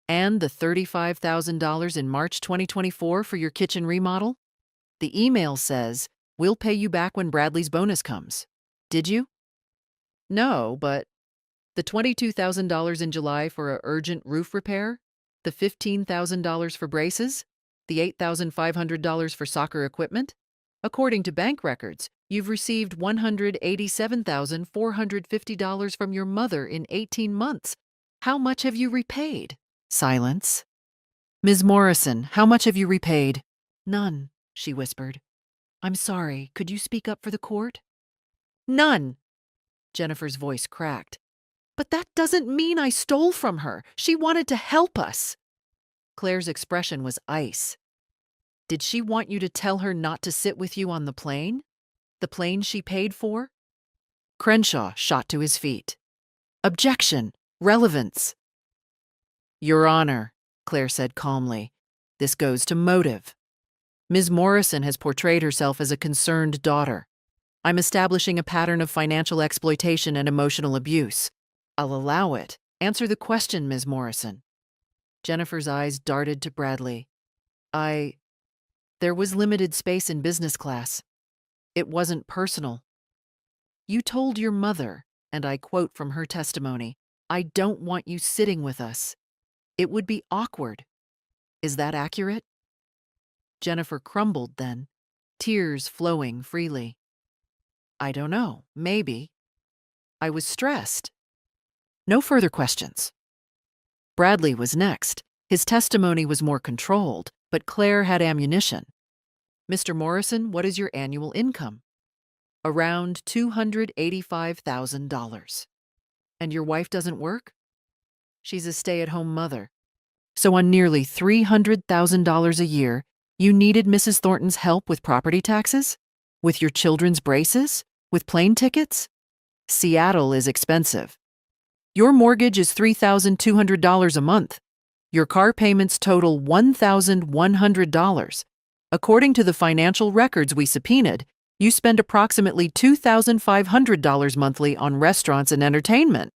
And the $35,000 in March 2024 for your kitchen remodel? The email says, we'll pay you back when Bradley's bonus comes. Did you? No, but the $22,000 in July for a urgent roof repair, the $15,000 for braces, the $8,500 for soccer equipment? According to bank records, you've received $187,450 from your mother in 18 months. How much have you repaid? Silence. Ms. Morrison, how much have you repaid? None, she whispered. I'm sorry, could you speak up for the court? None. Jennifer's voice cracked. But that doesn't mean I stole from her. She wanted to help us. Claire's expression was ice. Did she want you to tell her not to sit with you on the plane? The plane she paid for? Crenshaw shot to his feet. Objection! Relevance! Your Honor, Claire said calmly, this goes to motive. Ms. Morrison has portrayed herself as a concerned daughter. I'm establishing a pattern of financial exploitation and emotional abuse. I'll allow it. Answer the question, Ms. Morrison. Jennifer's eyes darted to Bradley. There was limited space in business class. It wasn't personal. You told your mother, and I quote from her testimony, I don't want you sitting with us. It would be awkward. Is that accurate? Jennifer crumbled then, tears flowing freely. I don't know, maybe. I was stressed. No further questions. Bradley was next. His testimony was more controlled, but Claire had ammunition. Mr. Morrison, what is your annual income? Around $285,000. And your wife doesn't work? She's a stay-at-home mother. So on nearly $300,000 a year, you needed Mrs. Thornton's help with property taxes? With your children's braces? With plane tickets? Seattle is expensive. Your mortgage is $3,200 a month. Your car payments total $1,100. According to the financial records we subpoenaed, you spend approximately $2,500 monthly on restaurants and entertainment.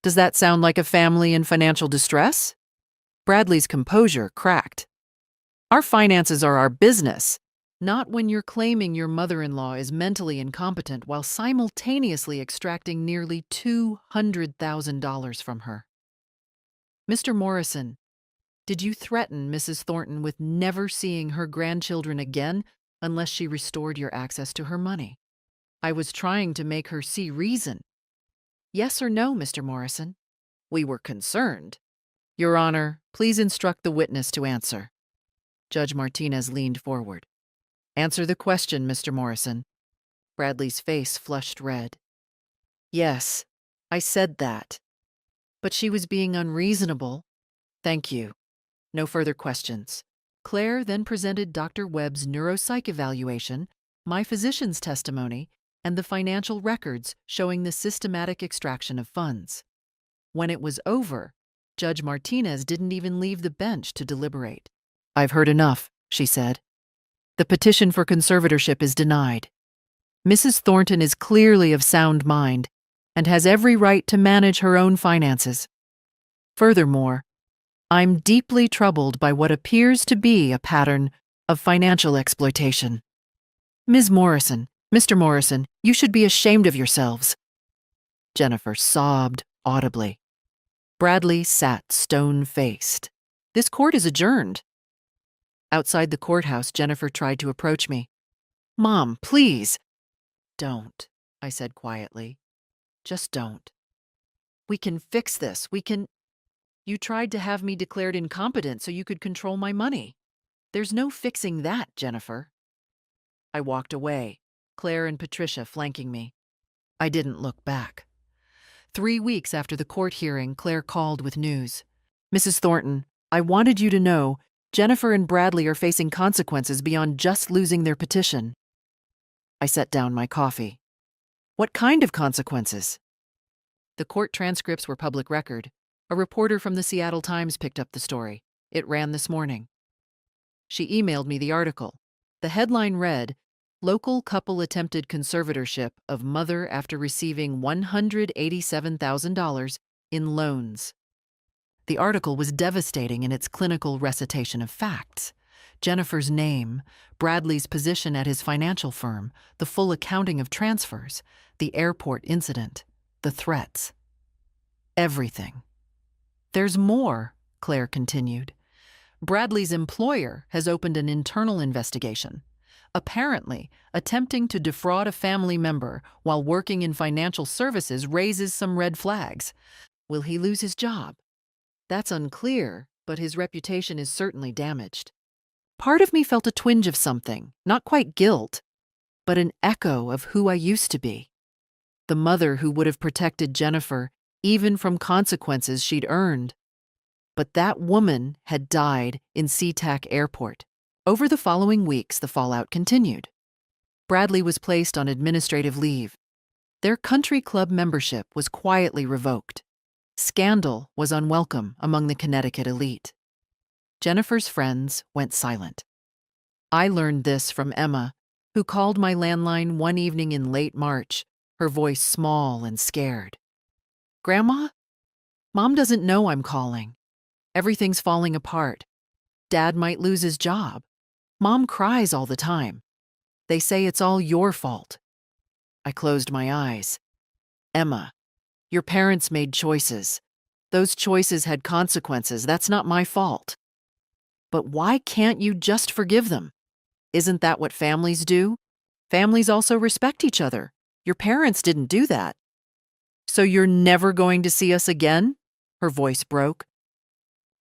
Does that sound like a family in financial distress? Bradley's composure cracked. Our finances are our business, not when you're claiming your mother-in-law is mentally incompetent while simultaneously extracting nearly $200,000 from her. Mr. Morrison, did you threaten Mrs. Thornton with never seeing her grandchildren again unless she restored your access to her money? I was trying to make her see reason. Yes or no, Mr. Morrison? We were concerned. Your Honor, please instruct the witness to answer. Judge Martinez leaned forward. Answer the question, Mr. Morrison. Bradley's face flushed red. Yes, I said that. But she was being unreasonable. Thank you. No further questions. Claire then presented Dr. Webb's neuropsych evaluation, my physician's testimony, and the financial records showing the systematic extraction of funds. When it was over, Judge Martinez didn't even leave the bench to deliberate. I've heard enough, she said. The petition for conservatorship is denied. Mrs. Thornton is clearly of sound mind and has every right to manage her own finances. Furthermore, I'm deeply troubled by what appears to be a pattern of financial exploitation. Ms. Morrison, Mr. Morrison, you should be ashamed of yourselves. Jennifer sobbed audibly. Bradley sat stone-faced. This court is adjourned. Outside the courthouse, Jennifer tried to approach me. Mom, please. Don't, I said quietly. Just don't. We can fix this. You tried to have me declared incompetent so you could control my money. There's no fixing that, Jennifer. I walked away, Claire and Patricia flanking me. I didn't look back. 3 weeks after the court hearing, Claire called with news. Mrs. Thornton, I wanted you to know Jennifer and Bradley are facing consequences beyond just losing their petition. I set down my coffee. What kind of consequences? The court transcripts were public record. A reporter from the Seattle Times picked up the story. It ran this morning. She emailed me the article. The headline read, Local couple attempted conservatorship of mother after receiving $187,000 in loans. The article was devastating in its clinical recitation of facts. Jennifer's name, Bradley's position at his financial firm, the full accounting of transfers, the airport incident, the threats. Everything. There's more, Claire continued. Bradley's employer has opened an internal investigation, apparently attempting to defraud a family member while working in financial services raises some red flags. Will he lose his job? That's unclear, but his reputation is certainly damaged. Part of me felt a twinge of something, not quite guilt, but an echo of who I used to be. The mother who would have protected Jennifer, even from consequences she'd earned. But that woman had died in SeaTac Airport. Over the following weeks, the fallout continued. Bradley was placed on administrative leave. Their country club membership was quietly revoked. Scandal was unwelcome among the Connecticut elite. Jennifer's friends went silent. I learned this from Emma, who called my landline one evening in late March, her voice small and scared. "Grandma? Mom doesn't know I'm calling. Everything's falling apart. Dad might lose his job. Mom cries all the time. They say it's all your fault." I closed my eyes. "Emma, your parents made choices. Those choices had consequences. That's not my fault. But why can't you just forgive them? Isn't that what families do? Families also respect each other. Your parents didn't do that." "So you're never going to see us again?" Her voice broke.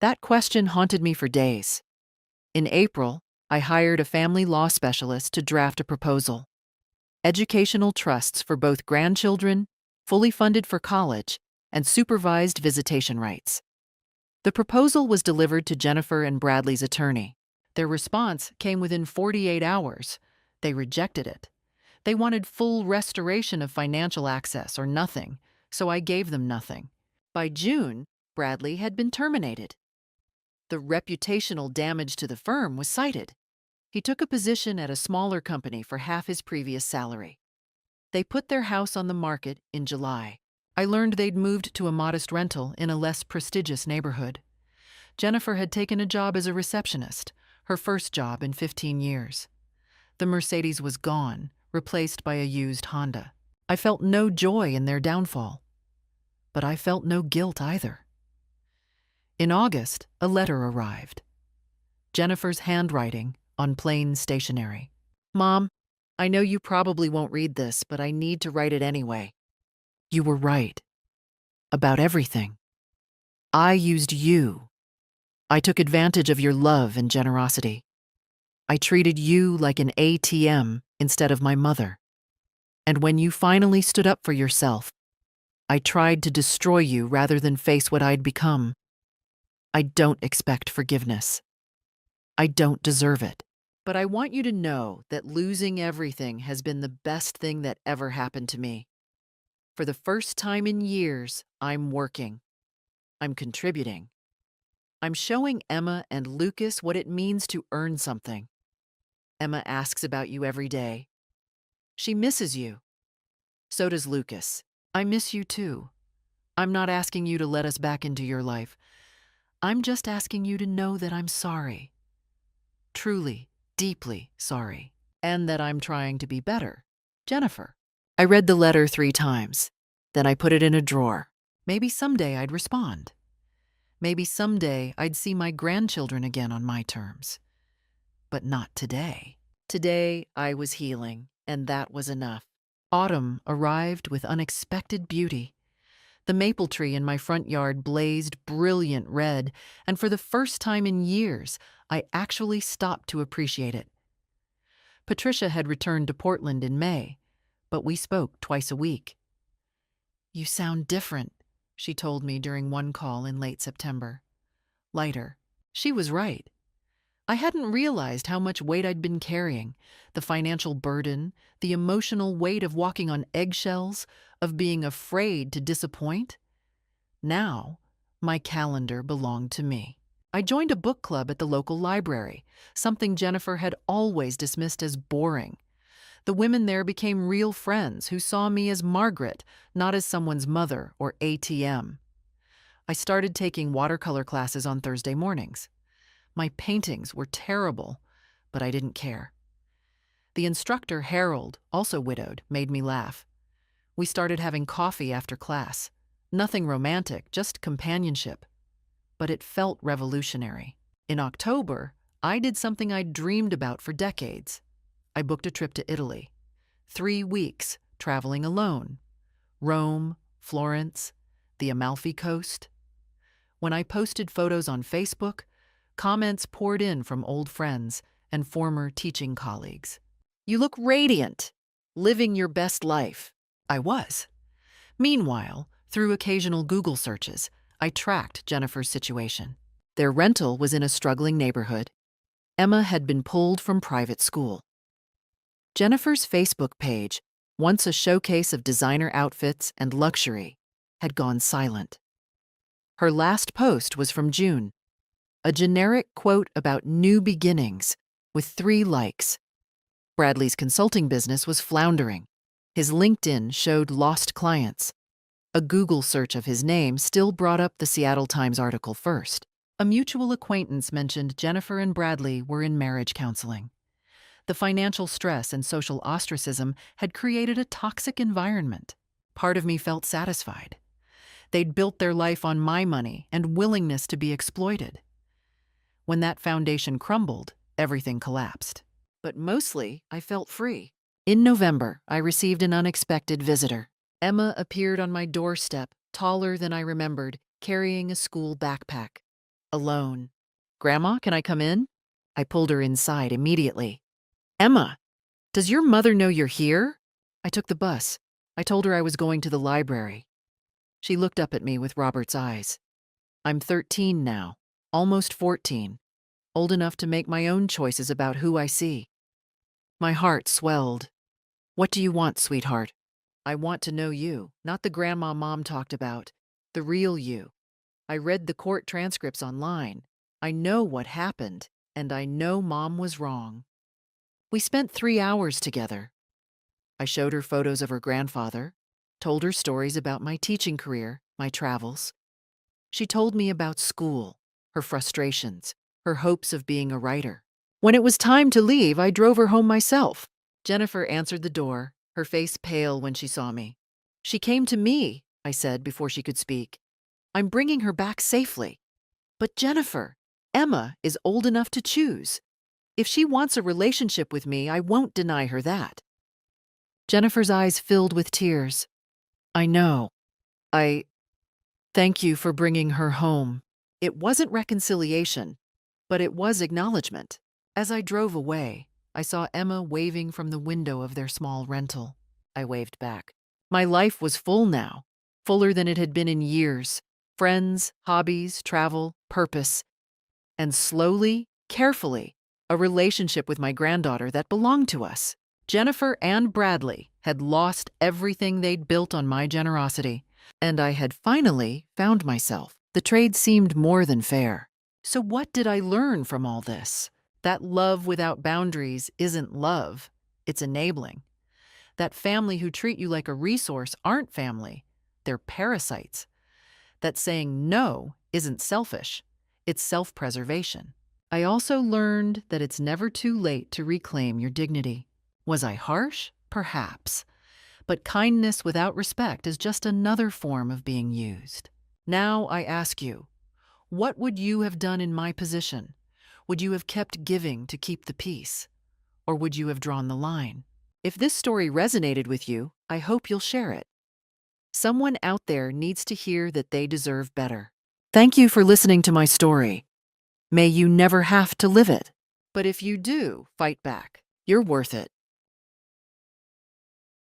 That question haunted me for days. In April, I hired a family law specialist to draft a proposal. Educational trusts for both grandchildren, fully funded for college, and supervised visitation rights. The proposal was delivered to Jennifer and Bradley's attorney. Their response came within 48 hours. They rejected it. They wanted full restoration of financial access or nothing, so I gave them nothing. By June, Bradley had been terminated. The reputational damage to the firm was cited. He took a position at a smaller company for half his previous salary. They put their house on the market in July. I learned they'd moved to a modest rental in a less prestigious neighborhood. Jennifer had taken a job as a receptionist, her first job in 15 years. The Mercedes was gone, replaced by a used Honda. I felt no joy in their downfall, but I felt no guilt either. In August, a letter arrived. Jennifer's handwriting on plain stationery. "Mom, I know you probably won't read this, but I need to write it anyway. You were right. About everything. I used you. I took advantage of your love and generosity. I treated you like an ATM instead of my mother. And when you finally stood up for yourself, I tried to destroy you rather than face what I'd become. I don't expect forgiveness. I don't deserve it. But I want you to know that losing everything has been the best thing that ever happened to me. For the first time in years, I'm working. I'm contributing. I'm showing Emma and Lucas what it means to earn something. Emma asks about you every day. She misses you. So does Lucas. I miss you too. I'm not asking you to let us back into your life. I'm just asking you to know that I'm sorry. Truly, deeply sorry. And that I'm trying to be better. Jennifer." I read the letter 3 times. Then I put it in a drawer. Maybe someday I'd respond. Maybe someday I'd see my grandchildren again on my terms. But not today. Today I was healing, and that was enough. Autumn arrived with unexpected beauty. The maple tree in my front yard blazed brilliant red, and for the first time in years, I actually stopped to appreciate it. Patricia had returned to Portland in May, but we spoke twice a week. "You sound different," she told me during one call in late September. Lighter. She was right. I hadn't realized how much weight I'd been carrying, the financial burden, the emotional weight of walking on eggshells, of being afraid to disappoint. Now, my calendar belonged to me. I joined a book club at the local library, something Jennifer had always dismissed as boring. The women there became real friends who saw me as Margaret, not as someone's mother or ATM. I started taking watercolor classes on Thursday mornings. My paintings were terrible, but I didn't care. The instructor, Harold, also widowed, made me laugh. We started having coffee after class. Nothing romantic, just companionship. But it felt revolutionary. In October, I did something I'd dreamed about for decades. I booked a trip to Italy. 3 weeks, traveling alone. Rome, Florence, the Amalfi Coast. When I posted photos on Facebook, comments poured in from old friends and former teaching colleagues. "You look radiant, living your best life." I was. Meanwhile, through occasional Google searches, I tracked Jennifer's situation. Their rental was in a struggling neighborhood. Emma had been pulled from private school. Jennifer's Facebook page, once a showcase of designer outfits and luxury, had gone silent. Her last post was from June, a generic quote about new beginnings with 3 likes. Bradley's consulting business was floundering. His LinkedIn showed lost clients. A Google search of his name still brought up the Seattle Times article first. A mutual acquaintance mentioned Jennifer and Bradley were in marriage counseling. The financial stress and social ostracism had created a toxic environment. Part of me felt satisfied. They'd built their life on my money and willingness to be exploited. When that foundation crumbled, everything collapsed. But mostly, I felt free. In November, I received an unexpected visitor. Emma appeared on my doorstep, taller than I remembered, carrying a school backpack. Alone. "Grandma, can I come in?" I pulled her inside immediately. "Emma, does your mother know you're here?" I took the bus. I told her I was going to the library. She looked up at me with Robert's eyes. "I'm 13 now, almost 14, old enough to make my own choices about who I see." My heart swelled. "What do you want, sweetheart?" "I want to know you, not the grandma Mom talked about, the real you. I read the court transcripts online. I know what happened, and I know Mom was wrong." We spent 3 hours together. I showed her photos of her grandfather, told her stories about my teaching career, my travels. She told me about school, her frustrations, her hopes of being a writer. When it was time to leave, I drove her home myself. Jennifer answered the door, her face pale when she saw me. "She came to me," I said before she could speak. "I'm bringing her back safely." "But Jennifer, Emma is old enough to choose. If she wants a relationship with me, I won't deny her that." Jennifer's eyes filled with tears. "I know. Thank you for bringing her home." It wasn't reconciliation, but it was acknowledgement. As I drove away, I saw Emma waving from the window of their small rental. I waved back. My life was full now, fuller than it had been in years. Friends, hobbies, travel, purpose. And slowly, carefully, a relationship with my granddaughter that belonged to us. Jennifer and Bradley had lost everything they'd built on my generosity, and I had finally found myself. The trade seemed more than fair. So what did I learn from all this? That love without boundaries isn't love, it's enabling. That family who treat you like a resource aren't family, they're parasites. That saying no isn't selfish, it's self-preservation. I also learned that it's never too late to reclaim your dignity. Was I harsh? Perhaps. But kindness without respect is just another form of being used. Now I ask you, what would you have done in my position? Would you have kept giving to keep the peace? Or would you have drawn the line? If this story resonated with you, I hope you'll share it. Someone out there needs to hear that they deserve better. Thank you for listening to my story. May you never have to live it. But if you do, fight back. You're worth it.